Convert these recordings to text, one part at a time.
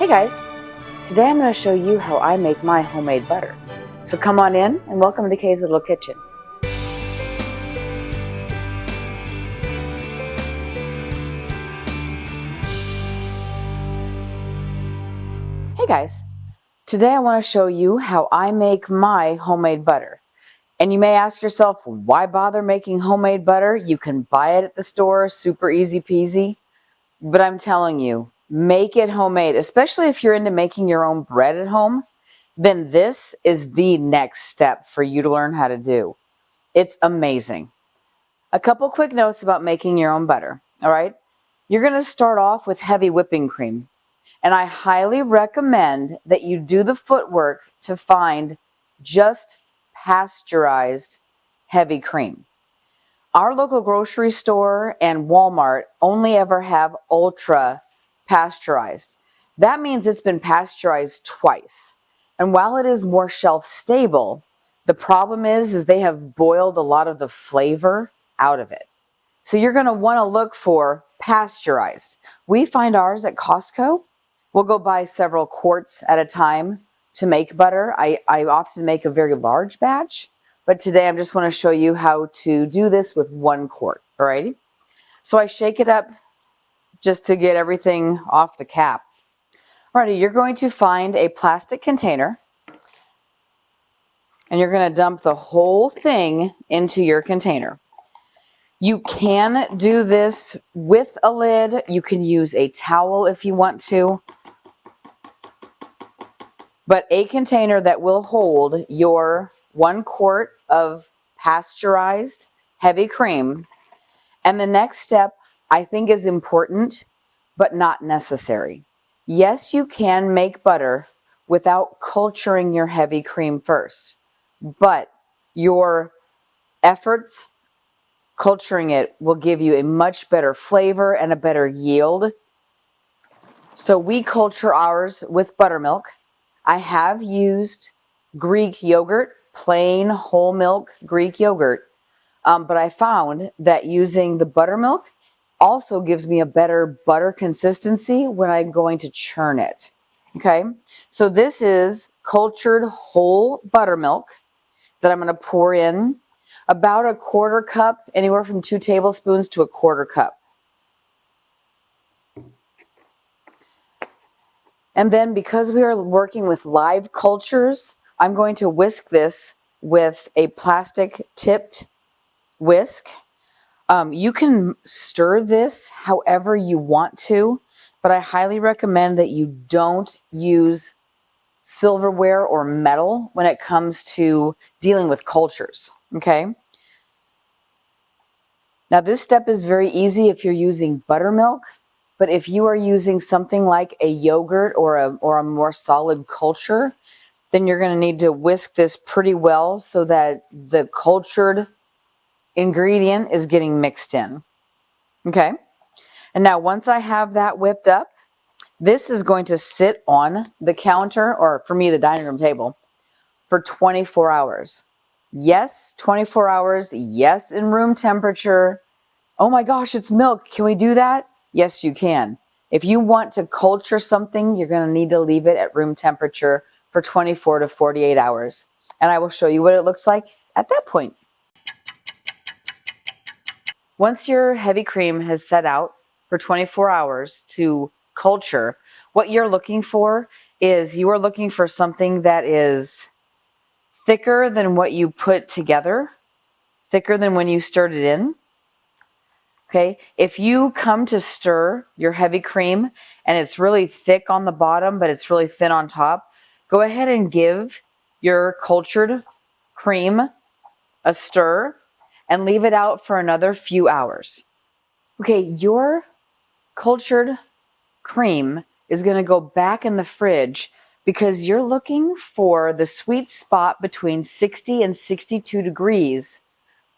Hey guys, today I'm going to show you how I make my homemade butter. So come on in and welcome to Kay's Little Kitchen. Hey guys, today I want to show you how I make my homemade butter. And you may ask yourself, why bother making homemade butter? You can buy it at the store, super easy peasy. But I'm telling you, make it homemade, especially if you're into making your own bread at home. Then this is the next step for you to learn how to do. It's amazing. A couple quick notes about making your own butter, all right? You're going to start off with heavy whipping cream, and I highly recommend that you do the footwork to find just pasteurized heavy cream. Our local grocery store and Walmart only ever have ultra pasteurized. That means it's been pasteurized twice. And while it is more shelf stable, the problem is they have boiled a lot of the flavor out of it. So you're going to want to look for pasteurized. We find ours at Costco. We'll go buy several quarts at a time to make butter. I often make a very large batch, but today I just want to show you how to do this with 1 quart. Alrighty. So I shake it up just to get everything off the cap. Alrighty, you're going to find a plastic container and you're going to dump the whole thing into your container. You can do this with a lid. You can use a towel if you want to. But a container that will hold your 1 quart of pasteurized heavy cream. And the next step I think is important, but not necessary. Yes, you can make butter without culturing your heavy cream first, but your efforts culturing it will give you a much better flavor and a better yield. So we culture ours with buttermilk. I have used Greek yogurt, plain whole milk Greek yogurt, but I found that using the buttermilk also gives me a better butter consistency when I'm going to churn it. Okay, so this is cultured whole buttermilk that I'm going to pour in about a 1/4 cup, anywhere from 2 tablespoons to a 1/4 cup. And then because we are working with live cultures, I'm going to whisk this with a plastic tipped whisk. You can stir this however you want to, but I highly recommend that you don't use silverware or metal when it comes to dealing with cultures. Okay. Now this step is very easy if you're using buttermilk, but if you are using something like a yogurt or a more solid culture, then you're going to need to whisk this pretty well so that the cultured ingredient is getting mixed in. Okay. And now once I have that whipped up, this is going to sit on the counter, or for me, the dining room table, for 24 hours. Yes, 24 hours. Yes, in room temperature. Oh my gosh, it's milk. Can we do that? Yes, you can. If you want to culture something, you're going to need to leave it at room temperature for 24 to 48 hours. And I will show you what it looks like at that point. Once your heavy cream has set out for 24 hours to culture, what you're looking for is you are looking for something that is thicker than what you put together, thicker than when you stirred it in. Okay, if you come to stir your heavy cream and it's really thick on the bottom, but it's really thin on top, go ahead and give your cultured cream a stir and leave it out for another few hours. Okay, your cultured cream is going to go back in the fridge because you're looking for the sweet spot between 60 and 62 degrees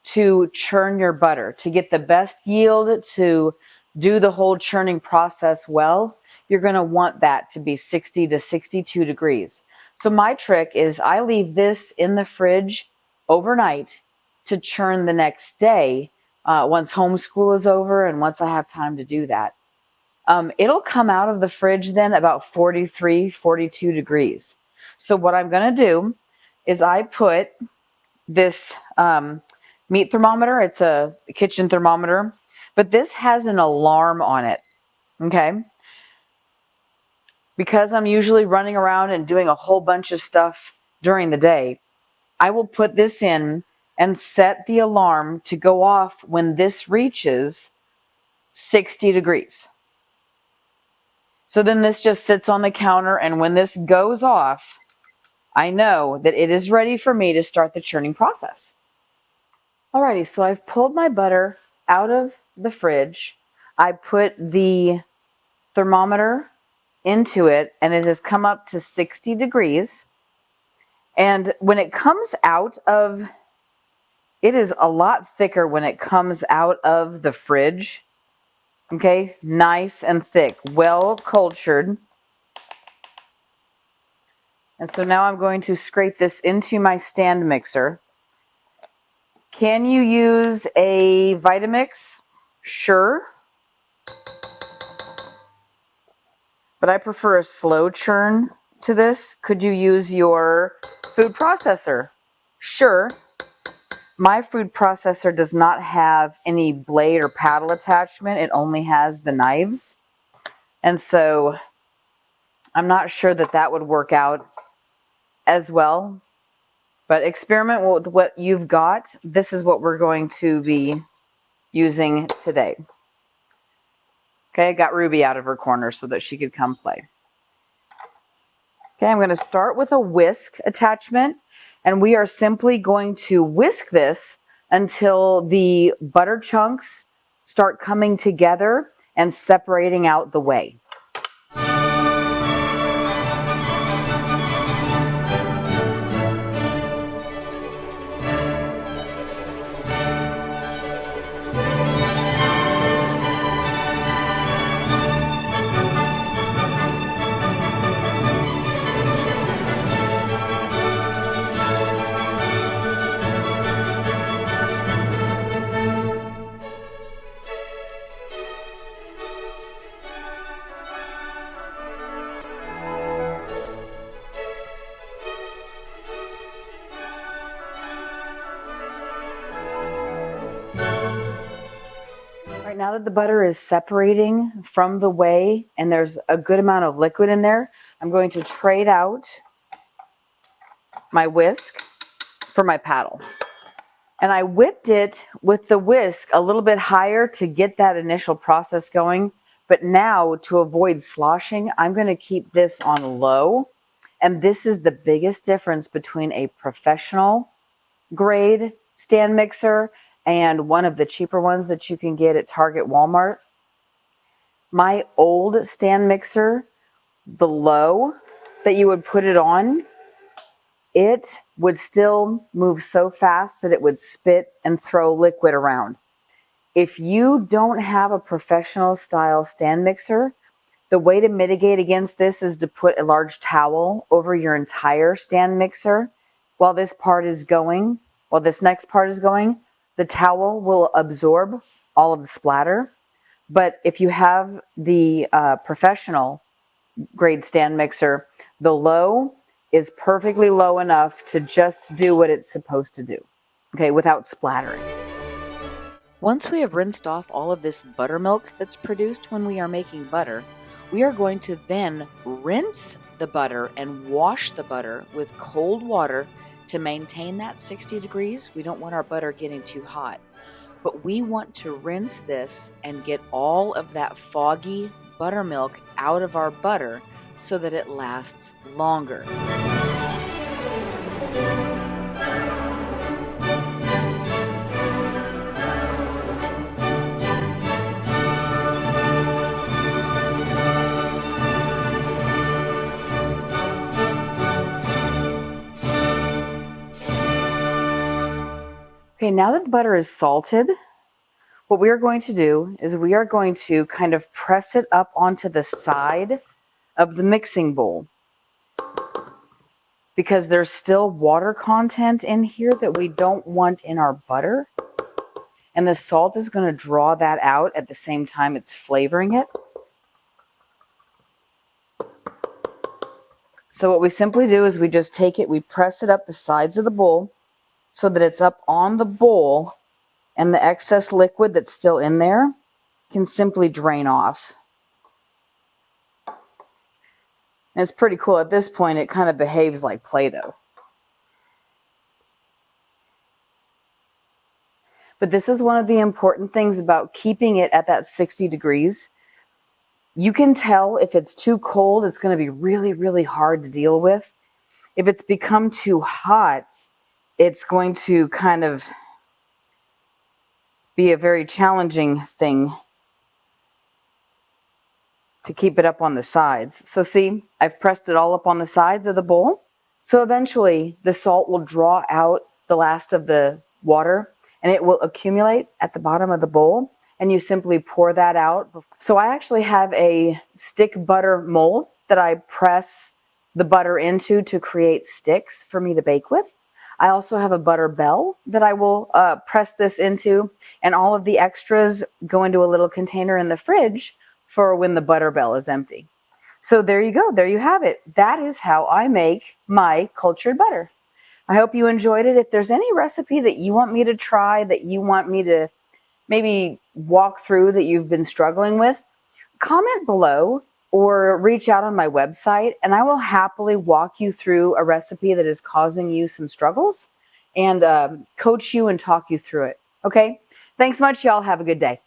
to churn your butter, to get the best yield, to do the whole churning process well. You're going to want that to be 60 to 62 degrees. So my trick is I leave this in the fridge overnight to churn the next day once homeschool is over and once I have time to do that. It'll come out of the fridge then about 43, 42 degrees. So what I'm going to do is I put this meat thermometer. It's a kitchen thermometer, but this has an alarm on it. Okay. Because I'm usually running around and doing a whole bunch of stuff during the day, I will put this in and set the alarm to go off when this reaches 60 degrees. So then this just sits on the counter, and when this goes off, I know that it is ready for me to start the churning process. Alrighty, so I've pulled my butter out of the fridge. I put the thermometer into it, and it has come up to 60 degrees. And when it comes out of, it is a lot thicker when it comes out of the fridge. Okay, nice and thick, well cultured. And so now I'm going to scrape this into my stand mixer. Can you use a Vitamix? Sure. But I prefer a slow churn to this. Could you use your food processor? Sure. My food processor does not have any blade or paddle attachment. It only has the knives. And so I'm not sure that that would work out as well. But experiment with what you've got. This is what we're going to be using today. Okay, I got Ruby out of her corner so that she could come play. Okay, I'm going to start with a whisk attachment, and we are simply going to whisk this until the butter chunks start coming together and separating out the whey. Right now that the butter is separating from the whey and there's a good amount of liquid in there, I'm going to trade out my whisk for my paddle. And I whipped it with the whisk a little bit higher to get that initial process going. But now, to avoid sloshing, I'm going to keep this on low. And this is the biggest difference between a professional grade stand mixer and one of the cheaper ones that you can get at Target, Walmart. My old stand mixer, the low that you would put it on, it would still move so fast that it would spit and throw liquid around. If you don't have a professional style stand mixer, the way to mitigate against this is to put a large towel over your entire stand mixer while this next part is going. The towel will absorb all of the splatter. But if you have the professional grade stand mixer, the low is perfectly low enough to just do what it's supposed to do, okay, without splattering. Once we have rinsed off all of this buttermilk that's produced when we are making butter, we are going to then rinse the butter and wash the butter with cold water to maintain that 60 degrees. We don't want our butter getting too hot, but we want to rinse this and get all of that foggy buttermilk out of our butter so that it lasts longer. Okay, now that the butter is salted, what we are going to do is we are going to kind of press it up onto the side of the mixing bowl, because there's still water content in here that we don't want in our butter. And the salt is going to draw that out at the same time it's flavoring it. So what we simply do is we just take it, we press it up the sides of the bowl so that it's up on the bowl, and the excess liquid that's still in there can simply drain off. And it's pretty cool. At this point, it kind of behaves like Play-Doh. But this is one of the important things about keeping it at that 60 degrees. You can tell if it's too cold, it's going to be really, really hard to deal with. If it's become too hot, it's going to kind of be a very challenging thing to keep it up on the sides. So see, I've pressed it all up on the sides of the bowl. So eventually the salt will draw out the last of the water and it will accumulate at the bottom of the bowl, and you simply pour that out. So I actually have a stick butter mold that I press the butter into to create sticks for me to bake with. I also have a butter bell that I will press this into, and all of the extras go into a little container in the fridge for when the butter bell is empty. So there you go. There you have it. That is how I make my cultured butter. I hope you enjoyed it. If there's any recipe that you want me to try, that you want me to maybe walk through that you've been struggling with, comment below or reach out on my website, and I will happily walk you through a recipe that is causing you some struggles and coach you and talk you through it. Okay? Thanks much, y'all. Have a good day.